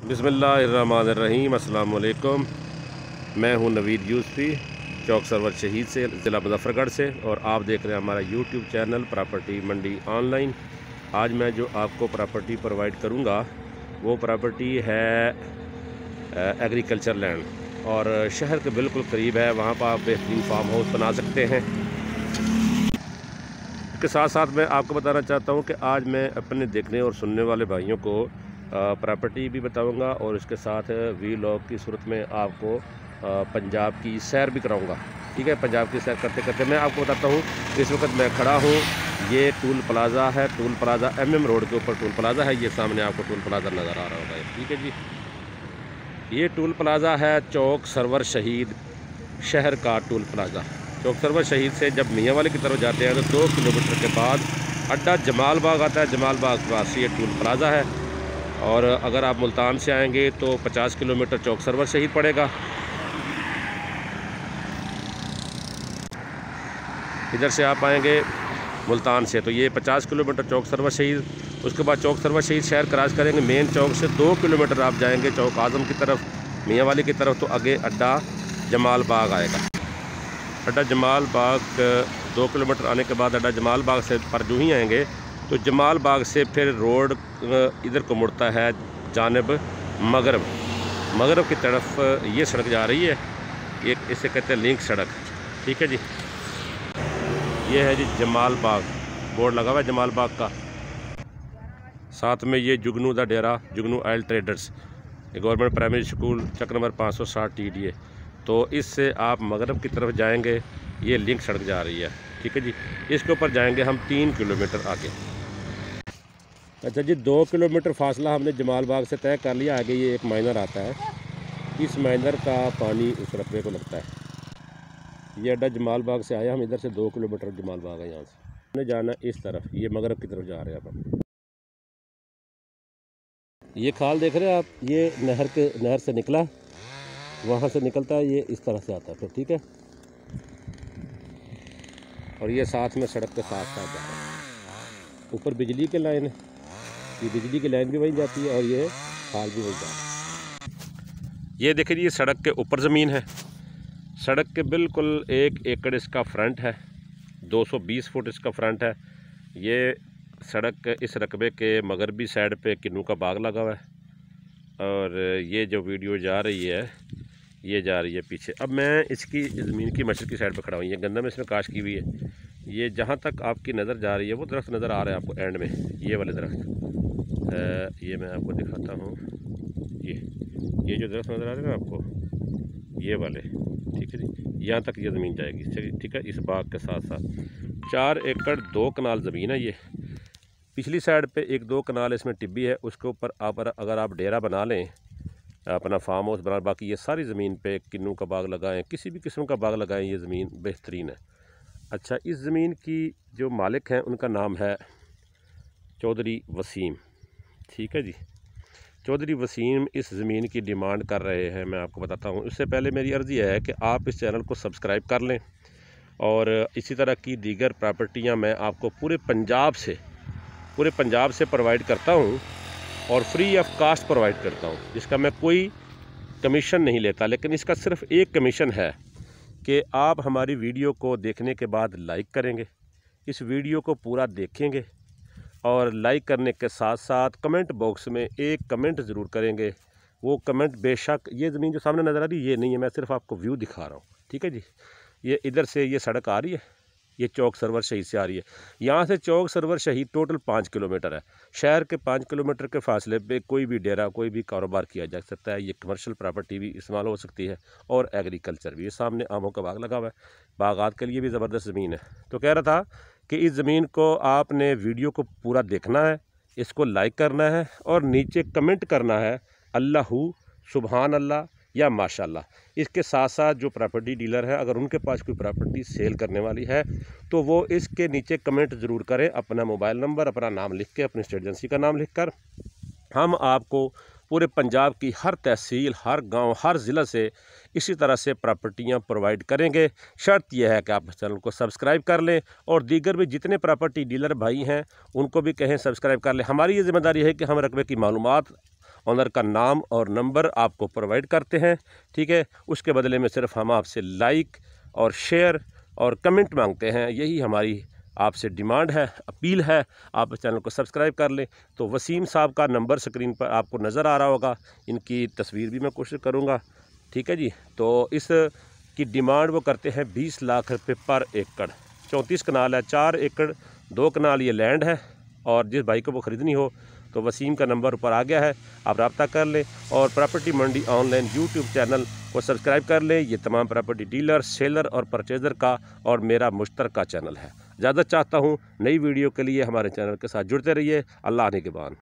बिस्मिल्लाहिर्रहमानिर्रहीम। अस्सलाम वालेकुम। मैं हूं नवीद यूसुफी, चौक सरवर शहीद से, ज़िला मुज़फ़्फ़रगढ़ से, और आप देख रहे हैं हमारा यूट्यूब चैनल प्रॉपर्टी मंडी ऑनलाइन। आज मैं जो आपको प्रॉपर्टी प्रोवाइड करूंगा वो प्रॉपर्टी है एग्रीकल्चर लैंड और शहर के बिल्कुल करीब है। वहाँ पर आप बेहतरीन फार्म हाउस बना सकते हैं। इसके साथ साथ मैं आपको बताना चाहता हूँ कि आज मैं अपने देखने और सुनने वाले भाइयों को प्रॉपर्टी भी बताऊंगा और इसके साथ वीलॉग की सूरत में आपको पंजाब की सैर भी कराऊंगा। ठीक है, पंजाब की सैर करते करते मैं आपको बताता हूँ। इस वक्त मैं खड़ा हूँ, ये टूल प्लाज़ा है। टूल प्लाज़ा MM रोड के ऊपर टूल प्लाज़ा है। ये सामने आपको टूल प्लाज़ा नज़र आ रहा होगा। ठीक है जी, ये टूल प्लाज़ा है चौक सरवर शहीद शहर का टूल प्लाज़ा। चौक सरवर शहीद से जब मियाँ वाले की तरफ जाते हैं तो 2 किलोमीटर के बाद अड्डा जमाल बाग आता है। जमाल बाग के पास ये टूल प्लाज़ा है। और अगर आप मुल्तान से आएंगे तो 50 किलोमीटर चौक सरवर शहीद पड़ेगा। इधर से आप आएंगे मुल्तान से तो ये 50 किलोमीटर चौक सरवर शहीद। उसके बाद चौक सरवर शहीद शहर क्रॉस करेंगे, मेन चौक से 2 किलोमीटर आप जाएंगे चौक आज़म की तरफ, मियाँ वाली की तरफ, तो आगे अड्डा जमाल बाग आएगा। अड्डा जमाल बाग 2 किलोमीटर आने के बाद अड्डा जमाल बाग से पर जो ही आएंगे तो जमाल बाग से फिर रोड इधर को मुड़ता है जानिब मगरब की तरफ। ये सड़क जा रही है, एक इसे कहते हैं लिंक सड़क। ठीक है जी, ये है जी जमाल बाग, बोर्ड लगा हुआ है जमाल बाग का। साथ में ये जुगनू दा डेरा, Jugnu oil traders, government primary school, Chak number 560 TDA। तो इससे आप मगरब की तरफ जाएंगे, ये लिंक सड़क जा रही है। ठीक है जी, इसके ऊपर जाएंगे हम 3 किलोमीटर आगे। अच्छा जी, 2 किलोमीटर फासला हमने जमाल बाग से तय कर लिया। आगे ये एक माइनर आता है, इस माइनर का पानी उस रकबे को लगता है। ये अड्डा जमाल बाग से आया, हम इधर से 2 किलोमीटर जमाल बाग है। यहाँ से हमने जाना इस तरफ, ये मगरब की तरफ जा रहे हैं अब। ये खाल देख रहे हैं आप, ये नहर से निकला, वहाँ से निकलता है, ये इस तरह से आता है फिर। ठीक है, और ये साथ में सड़क के साथ साथ जा रहा है। ऊपर बिजली की लाइन है, ये बिजली की लाइन भी वहीं जाती है और ये खाल भी वहीं जा रहा है। ये देखिए जी, ये सड़क के ऊपर ज़मीन है। सड़क के बिल्कुल 1 एकड़ इसका फ्रंट है, 220 फुट इसका फ्रंट है। ये सड़क इस रकबे के मगरबी साइड पे किन्नू का बाग लगा हुआ है और ये जो वीडियो जा रही है ये जा रही है पीछे। अब मैं इसकी ज़मीन की मशरक़ी साइड पे खड़ा हूँ। ये गंदम इसमें काश की हुई है। ये जहाँ तक आपकी नज़र जा रही है वो दरख्त नज़र आ रहा है आपको एंड में, ये वाले दरख्त। ये मैं आपको दिखाता हूँ, ये जो दरख्त नज़र आ रहे हैं ना आपको, ये वाले। ठीक है जी, यहाँ तक ये ज़मीन जाएगी। ठीक है, इस बाग के साथ साथ 4 एकड़ 2 कनाल ज़मीन है। ये पिछली साइड पे 1-2 कनाल इसमें टिब्बी है। उसके ऊपर आप अगर आप डेरा बना लें, अपना फार्म हाउस बना, बाकी ये सारी ज़मीन पे किन्नू का बाग लगाएं, किसी भी किस्म का बाग लगाएं, ये ज़मीन बेहतरीन है। अच्छा, इस ज़मीन की जो मालिक हैं उनका नाम है चौधरी वसीम। ठीक है जी, चौधरी वसीम इस ज़मीन की डिमांड कर रहे हैं। मैं आपको बताता हूँ, उससे पहले मेरी अर्ज़ी है कि आप इस चैनल को सब्सक्राइब कर लें और इसी तरह की दीगर प्रॉपर्टियाँ मैं आपको पूरे पंजाब से प्रोवाइड करता हूँ और फ्री ऑफ कास्ट प्रोवाइड करता हूँ। इसका मैं कोई कमीशन नहीं लेता, लेकिन इसका सिर्फ एक कमीशन है कि आप हमारी वीडियो को देखने के बाद लाइक करेंगे, इस वीडियो को पूरा देखेंगे और लाइक करने के साथ साथ कमेंट बॉक्स में एक कमेंट ज़रूर करेंगे। वो कमेंट बेशक, ये ज़मीन जो सामने नज़र आ रही है ये नहीं है, मैं सिर्फ आपको व्यू दिखा रहा हूँ। ठीक है जी, ये इधर से ये सड़क आ रही है, ये चौक सरवर शहीद से आ रही है। यहाँ से चौक सरवर शहीद टोटल 5 किलोमीटर है। शहर के 5 किलोमीटर के फासले पे कोई भी डेरा, कोई भी कारोबार किया जा सकता है। ये कमर्शियल प्रॉपर्टी भी इस्तेमाल हो सकती है और एग्रीकल्चर भी। ये सामने आमों का बाग लगा हुआ है, बागात के लिए भी ज़बरदस्त ज़मीन है। तो कह रहा था कि इस ज़मीन को आपने वीडियो को पूरा देखना है, इसको लाइक करना है और नीचे कमेंट करना है अल्लाहू, सुबहान अल्लाह या माशाल्लाह। इसके साथ साथ जो प्रॉपर्टी डीलर है, अगर उनके पास कोई प्रॉपर्टी सेल करने वाली है तो वो इसके नीचे कमेंट ज़रूर करें, अपना मोबाइल नंबर, अपना नाम लिख के, अपनी स्टेट एजेंसी का नाम लिख कर। हम आपको पूरे पंजाब की हर तहसील, हर गांव, हर ज़िला से इसी तरह से प्रॉपर्टियां प्रोवाइड करेंगे। शर्त यह है कि आप चैनल को सब्सक्राइब कर लें और दीगर भी जितने प्रॉपर्टी डीलर भाई हैं उनको भी कहें सब्सक्राइब कर लें। हमारी ये जिम्मेदारी है कि हम रकबे की मालूमात ऑनर का नाम और नंबर आपको प्रोवाइड करते हैं, ठीक है। उसके बदले में सिर्फ हम आपसे लाइक और शेयर और कमेंट मांगते हैं, यही हमारी आपसे डिमांड है, अपील है। आप इस चैनल को सब्सक्राइब कर लें। तो वसीम साहब का नंबर स्क्रीन पर आपको नज़र आ रहा होगा, इनकी तस्वीर भी मैं कोशिश करूँगा, ठीक है जी। तो इस की डिमांड वो करते हैं 20 लाख रुपए पर एकड़। 34 कनाल है, 4 एकड़ 2 कनाल ये लैंड है। और जिस भाई को वो ख़रीदनी हो तो वसीम का नंबर ऊपर आ गया है, आप रब्ता कर लें। और प्रॉपर्टी मंडी ऑनलाइन यूट्यूब चैनल को सब्सक्राइब कर लें। ये तमाम प्रॉपर्टी डीलर, सेलर और परचेज़र का और मेरा मुश्तरका चैनल है। इजाज़त चाहता हूँ, नई वीडियो के लिए हमारे चैनल के साथ जुड़ते रहिए। अल्लाह निगहबान।